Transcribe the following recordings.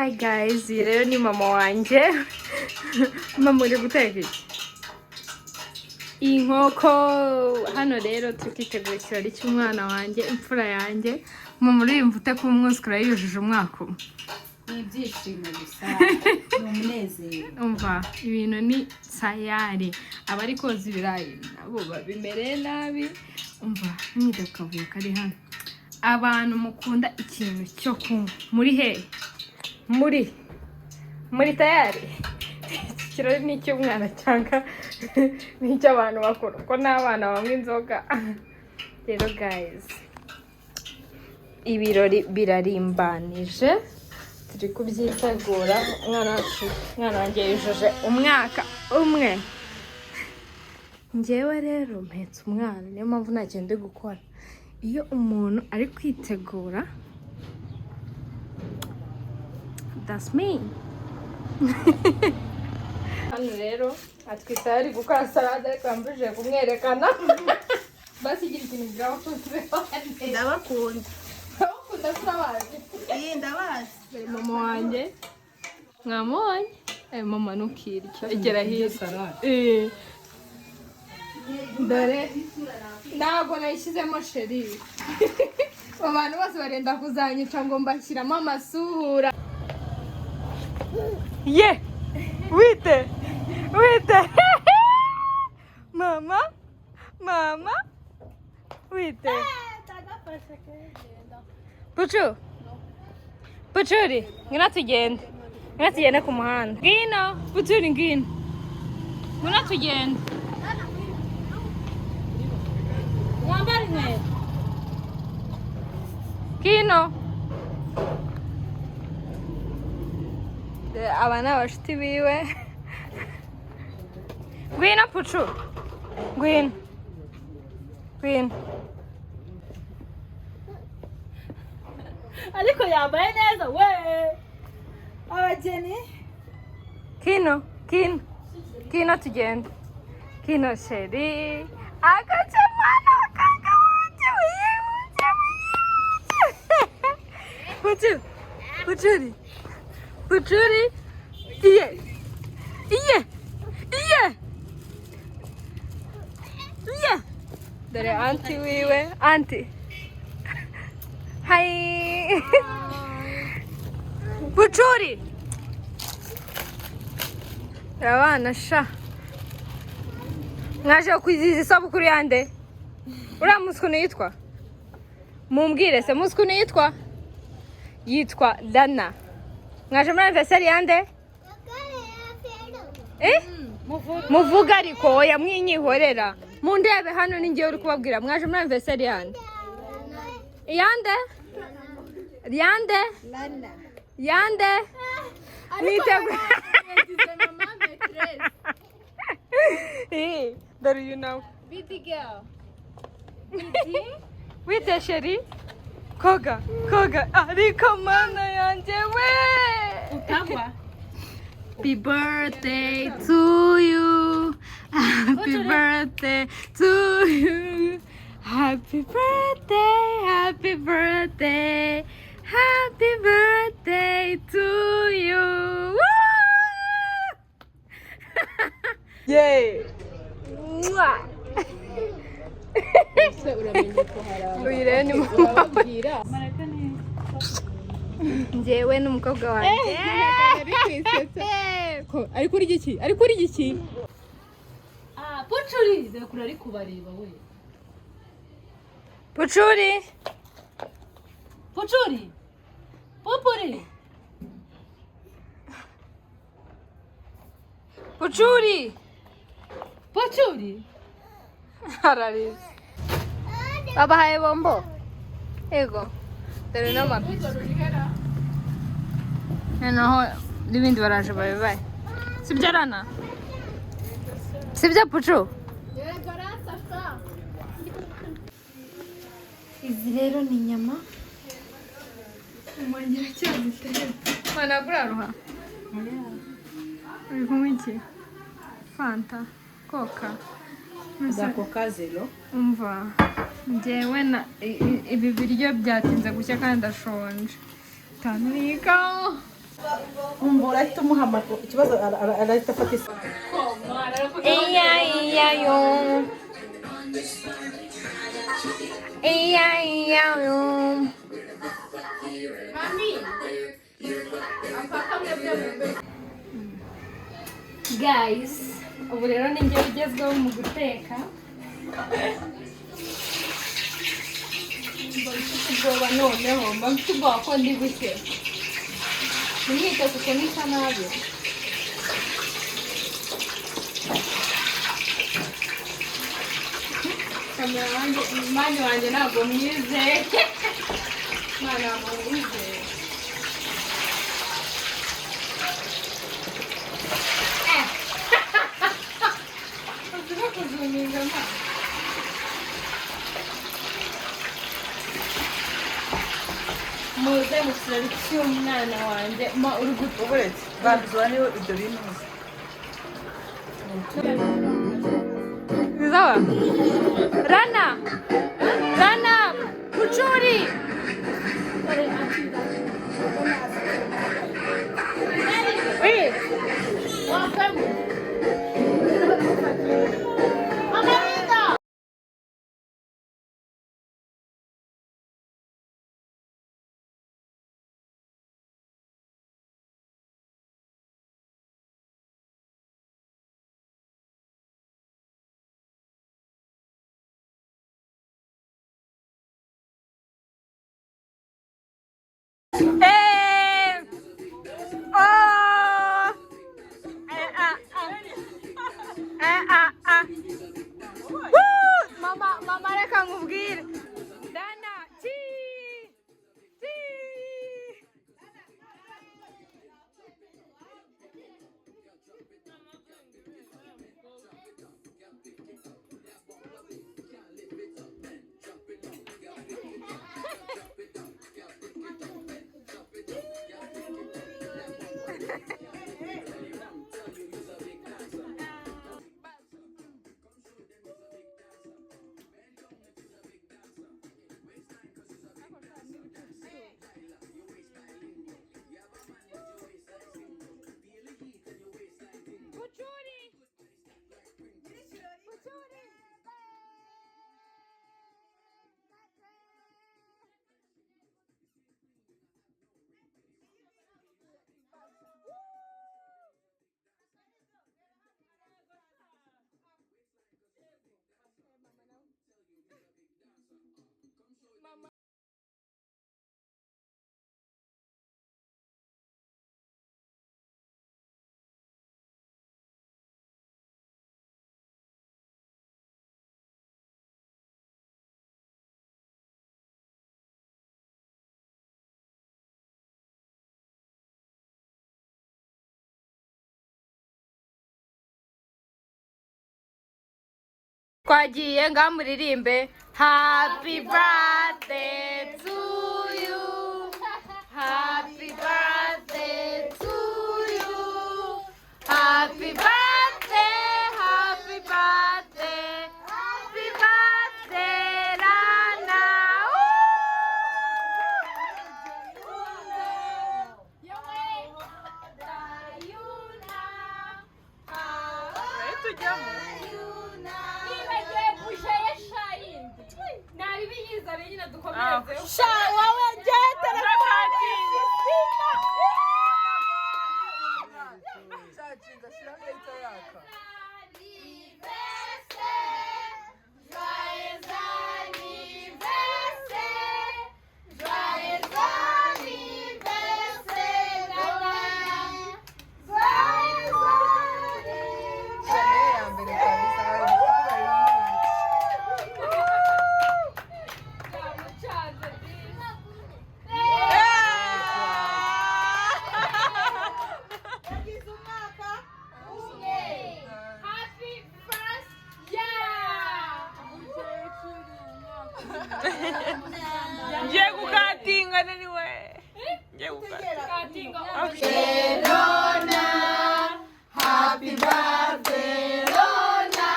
Hi guys, rero ni mama wanje. Mama uri guteka iki? Inkoko. Hano rero tukitegura ikirori cy'umwana wanje, imfura yanjye. Mama uri mvute ko umwuzukuru yujuje umwaka. Ibyishimo gusa n'umunezero. Umva, ibintu ni sayari. Abari koza ibirayi nabo babimereye nabi. Umva, mwite kavuye kari hano. Abantu mukunda ikintu cyo kunywa. Muri he? Muri tayari. Ikirori ni cy'umwana cyangwa ni cy'abantu bakuru. Ko n'abana banywa inzoga. Rero guys, ibirori birarimbanije. Turi kubyitegura. Umwana wanjye yujuje umwaka umwe. Njyewe rero mpetse umwana, niyo mpamvu ntagende gukora. Iyo umuntu ari kwitegura, that's me. Hano rero atwita ari gukora salade ariko yambujije kumwerekana. Basigira ikintu bwabakunze. Ndabakunda. Ndabakunda turabazi. Ndabazi. Mama wanjye mwamubonye. Mama ntukirya. Igera hirya. Dore ntabwo nayishyizemo sheri. Abantu bose barenda kuzanyica ngo mbashyiramo amasura. Ye! Wite! Mama! Wite! Pucuri! Ngwino tugende ku muhanda. Ngwino! Pucuri ngwino! Ngwino tugende. Wambara inkweto. Ngwino! Aba ni abashuti biwe. Ngwino Pucu! Ngwino! Ariko yambaye neza we. Abageni. Kino tugende. Kino sheri. Agace mwana wakanga wuje. Pucuri. Iye. Dore auntie wiwe. Auntie. Hi. Pucuri. Abana sha. Mwaje kwizihiza isabukuru yande? Uriya muzi ukuntu yitwa? Mumbwire se muzi ukuntu yitwa? Yitwa Dana. Mwaje muri anniversary yande? Muvuga ariko oya mwinyihorera. Mundebe hano ni ngiye uri kubabwira. Mwaje muri anniversary yande? Yande? Nitegura. Hey, there you know. Bitty girl. Wite sheri. Koga. Ariko mana yanjye we. Utagwa. Happy birthday to you. Happy birthday to you. Happy birthday to you. Yay! Mwah! Uyire ni mama. Njyewe n'umukobwa wanjye. Ari kuri igiki? Pucuri. Ndakura ari kubareba we. Pucuri. Pupuri. Pucuri. Ararize. Babahaye bombo. Ego. Dore n'amapiki. Noneho n'ibindi baraje babibaye. Sibyo Rana? Sibyo Pucu? Izi rero ni inyama. Umwanya cyaziteye. Mana kuraruha. Uri kunywa iki? Fanta, Coca. Coca zero. Umva. Njyewe na ibi biryo byatinze gushya kandi ndashonje. Tanika. urumva urahita umuha ikibazo arahita afata isi. Yo. Yo. Guys, ubu rero ni njye ugezweho mu guteka. Mfite ubwoba noneho, mfite ubwoba ko ndi buke. Ntimwite kuko nisa nabi. Kamera wanjye, umwanya wanjye ntabwo mwizeye. Mwana ntabwo mwizeye. Uzira kuzuminga mwana. Muze musirari cy'umwana wanjye ma urugutu Uburetse banduzwa niyo ibyo bintu. Sawa. Rana. Rana. Kuchuri. Eh. Welcome. Amarita. Mama reka nkubwire. Dana, chi. Twagiye ngamuririmbe happy birthday to you, happy birthday to you, happy birthday, happy birthday, happy birthday Rana. Happy birthday, Rona.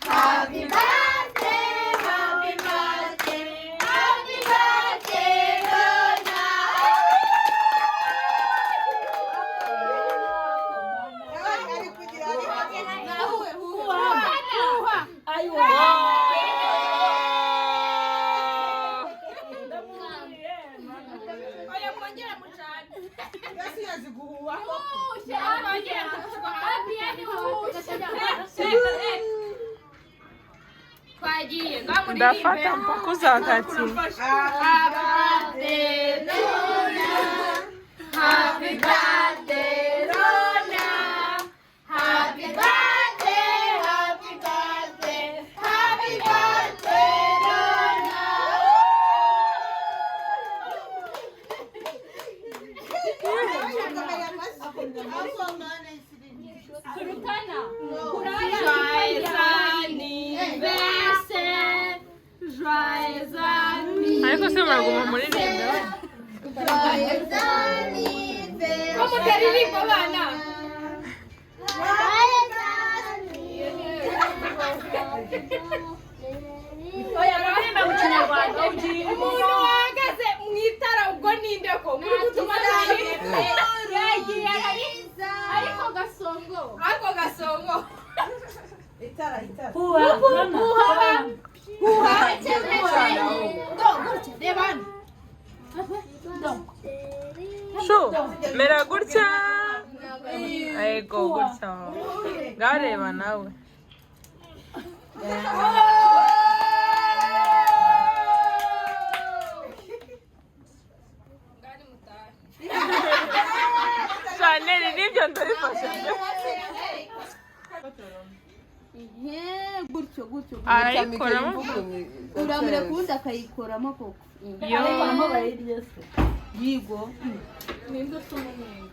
Happy birthday, happy birthday, happy birthday, Rona. Yesu yazi guhuhaho. Twagiye ndafata mpaka uzakati Happy birthday, Rona. Happy birthday, happy birthday, happy birthday, Rona. Kurutana. Joyeux anniversaire. Joyeux anniversaire. ariko se muraguma muririmbe we Joyeux anniversaire. Como utaririmba abana? Oya baririmba mu Kinyarwanda. Umuntu wahagaze mu itara ubwo ninde ko muri gutuma yagiye ariko gasongo. Ako gasongo. Itara. shu mera gutya yego gutya ngareba nawe Chanel nibyo ndabifashe gutyo arayikoramo uramure kundi akayikoramo koko yo yigo Ninde usoma umwenge?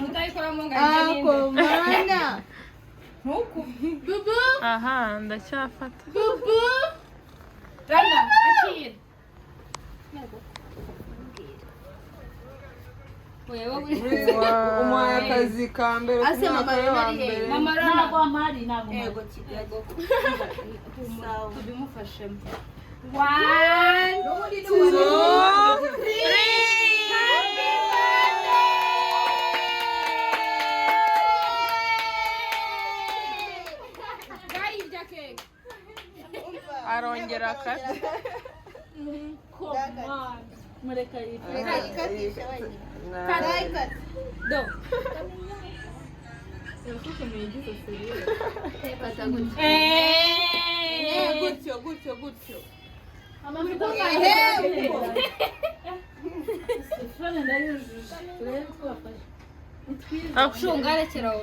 Utayikoramo ngo ako mana ntuku. bubu aha ndacyafata bubu Rana, akira. Umwakazi ka mbere ku ase mama mwaka wa rero mbere. Mama Rana. ntabwo amari ntabwo Yego, yego sawa tubimufashemo. 1, 2, 3. Happy birthday! Gayibya keke. arongera akati mureka yifu Do. gutyo Amavuta Telefone ndayujuje turebe ko wafashe Ako- shungarekeraho.